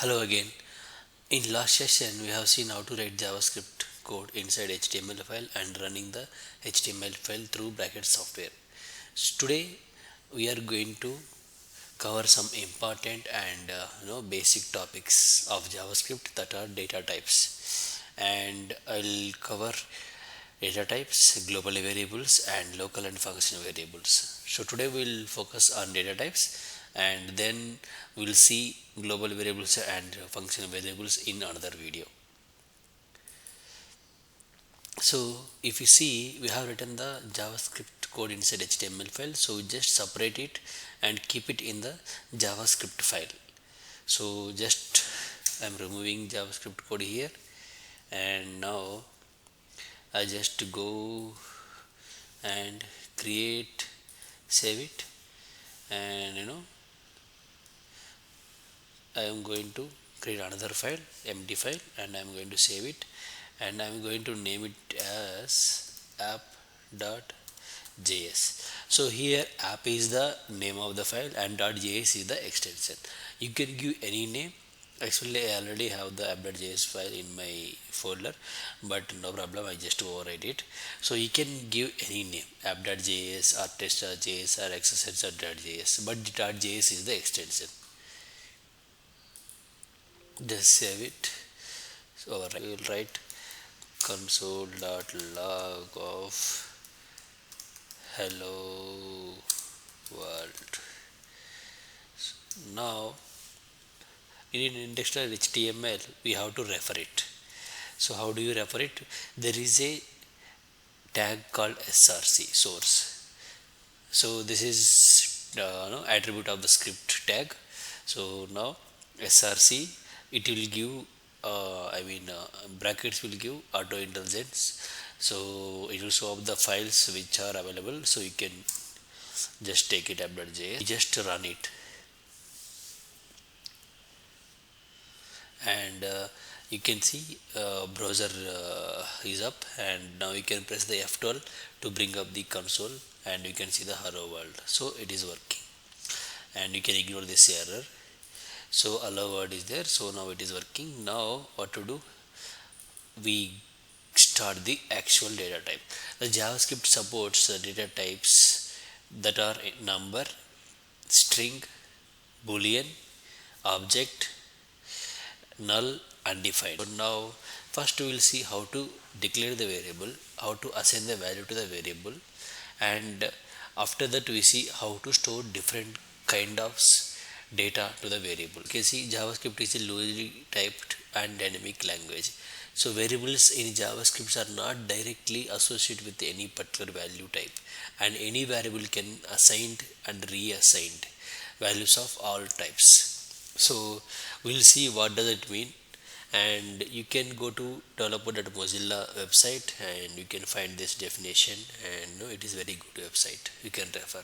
Hello again. In last session, we have seen how to write JavaScript code inside HTML file and running the HTML file through bracket software. Today, we are going to cover some important and basic topics of JavaScript, that are data types. And I'll cover data types, global variables, and local and functional variables. So today we'll focus on data types, and then we'll see global variables and functional variables in another video. So if you see, we have written the JavaScript code inside HTML file, so we just separate it and keep it in the JavaScript file. So just I'm removing JavaScript code here, and now I just go and create, save it, and I am going to create another file, empty file, and I am going to save it, and I am going to name it as app.js. So here app is the name of the file and .js is the extension. You can give any name. Actually, I already have the app.js file in my folder, but no problem, I just override it. So you can give any name, app.js or test.js or exercise.js, but the .js is the extension. Just save it. So we will write console.log of hello world. Now in index.html we have to refer it. So how do you refer it? There is a tag called src, source. So this is attribute of the script tag. So now src, it will give brackets will give auto intelligence. So it will show up the files which are available, so you can just take it app.js, just run it, and you can see browser is up, and now you can press the F12 to bring up the console, and you can see the hello world. So it is working, and you can ignore this error. So hello world is there, so now it is working. Now what to do? We start the actual data type. The JavaScript supports the data types that are number, string, boolean, object, null, undefined. So now first we will see how to declare the variable, how to assign the value to the variable, and after that we see how to store different kind of data to the variable. You can see JavaScript is a loosely typed and dynamic language. So variables in JavaScript are not directly associated with any particular value type, and any variable can assigned and reassigned values of all types. So we'll see what does it mean, and you can go to developer.mozilla website and you can find this definition, and it is very good website, you can refer.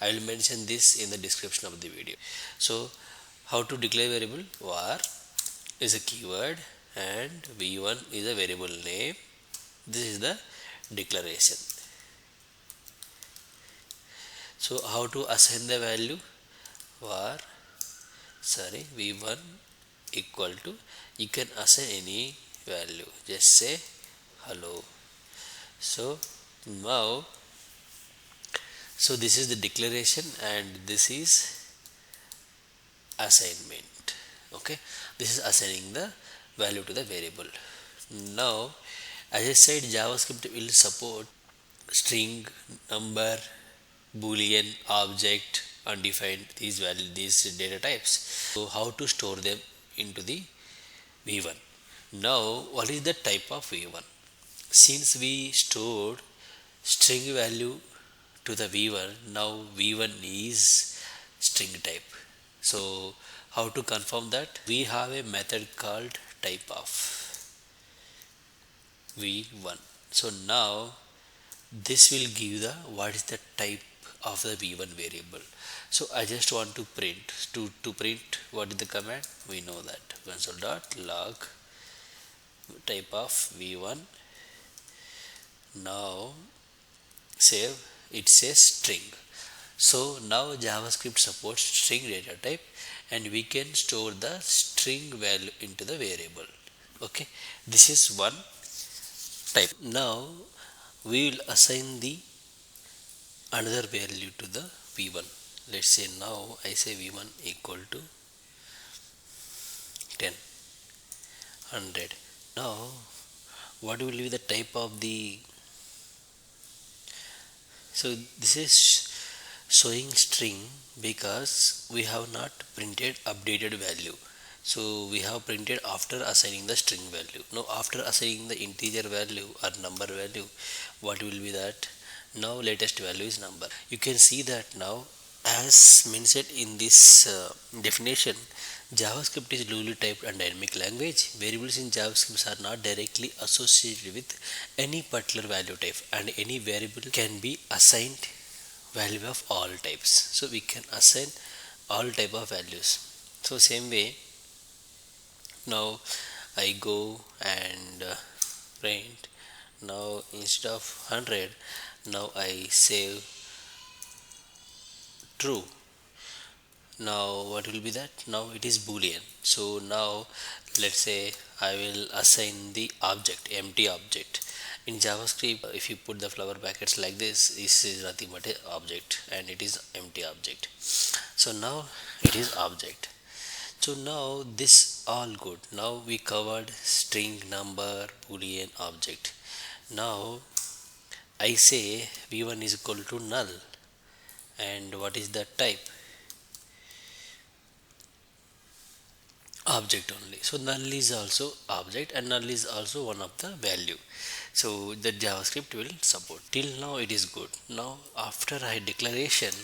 I will mention this in the description of the video. So how to declare variable? Var is a keyword and v1 is a variable name. This is the declaration. So how to assign the value? Var v1 equal to, you can assign any value, just say hello. So now, so this is the declaration and this is assignment. Okay, this is assigning the value to the variable. Now as I said, JavaScript will support string, number, boolean, object, undefined, these data types. So how to store them into the v1? Now what is the type of v1? Since we stored string value to the v1, now v1 is string type. So how to confirm that? We have a method called type of v1. So now this will give the what is the type of the v1 variable. So I just want to print, to print what is the command? We know that console.log type of v1. Now save, it says string. So now JavaScript supports string data type, and we can store the string value into the variable. Okay, this is one type. Now we will assign the another value to the v1. Let's say now I say v1 equal to 10, 100. Now what will be the type of the, so this is showing string because we have not printed updated value. So we have printed after assigning the string value. Now after assigning the integer value or number value, what will be that? Now latest value is number. You can see that now, as mentioned in this definition, JavaScript is loosely typed and dynamic language. Variables in JavaScript are not directly associated with any particular value type, and any variable can be assigned value of all types. So we can assign all type of values. So same way, now I go and print, now instead of 100, now I save true. Now what will be that? Now it is boolean. So now let's say I will assign the object, empty object. In JavaScript, if you put the flower brackets like this is nothing but a object, and it is empty object. So now it is object. So now this all good. Now we covered string, number, boolean, object. Now I say v1 is equal to null, and what is the type? Object only. So null is also object, and null is also one of the value. So the JavaScript will support. Till now it is good. Now after I declaration,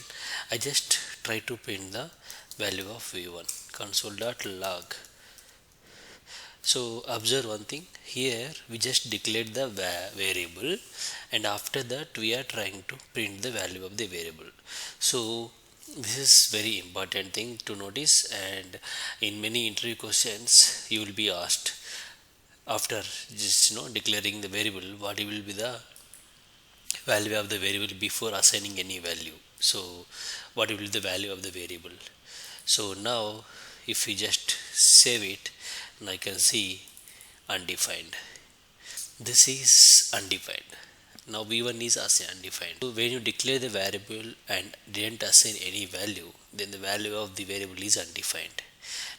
I just try to print the value of v1, console.log. So observe one thing here, we just declared the variable, and after that we are trying to print the value of the variable. So this is very important thing to notice, and in many interview questions you will be asked after just declaring the variable, what will be the value of the variable before assigning any value. So what will be the value of the variable? So now if we just save it, now I can see undefined. This is undefined. Now v1 is assigned undefined. So when you declare the variable and didn't assign any value, then the value of the variable is undefined,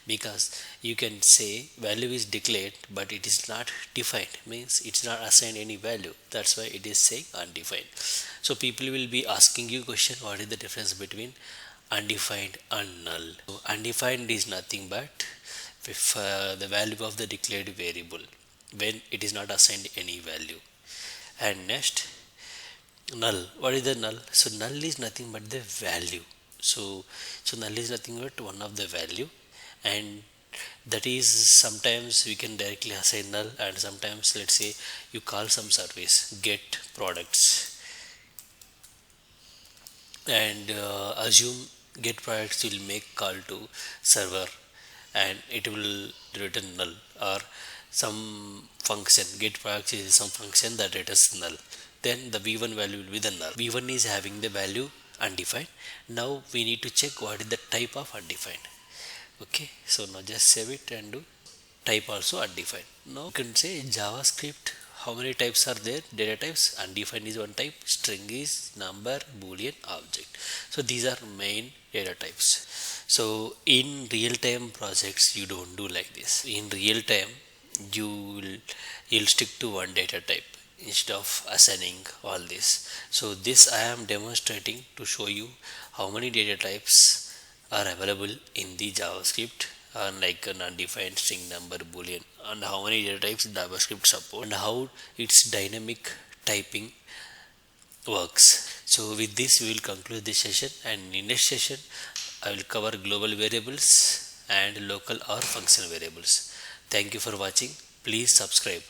because you can say value is declared but it is not defined, means it's not assigned any value. That's why it is saying undefined. So people will be asking you question, what is the difference between undefined and null? So undefined is nothing but if the value of the declared variable when it is not assigned any value. And next, null. What is the null? So null is nothing but the value. So null is nothing but one of the value, and that is sometimes we can directly assign null, and sometimes let's say you call some service get products, and assume get products will make call to server, and it will return null, or some function get products is some function that returns null, then the v1 value will be the null. v1 is having the value undefined. Now we need to check what is the type of undefined. Okay, so now just save it and do type also undefined. Now you can say JavaScript, how many types are there? Data types. Undefined is one type, string is, number, boolean, object. So these are main data types. So in real-time projects you don't do like this. In real time you'll stick to one data type instead of assigning all this. So this I am demonstrating to show you how many data types are available in the JavaScript, like an undefined, string, number, boolean, and how many data types JavaScript support, and how its dynamic typing works. So with this we will conclude this session, and in next session I will cover global variables and local or functional variables. Thank you for watching. Please subscribe.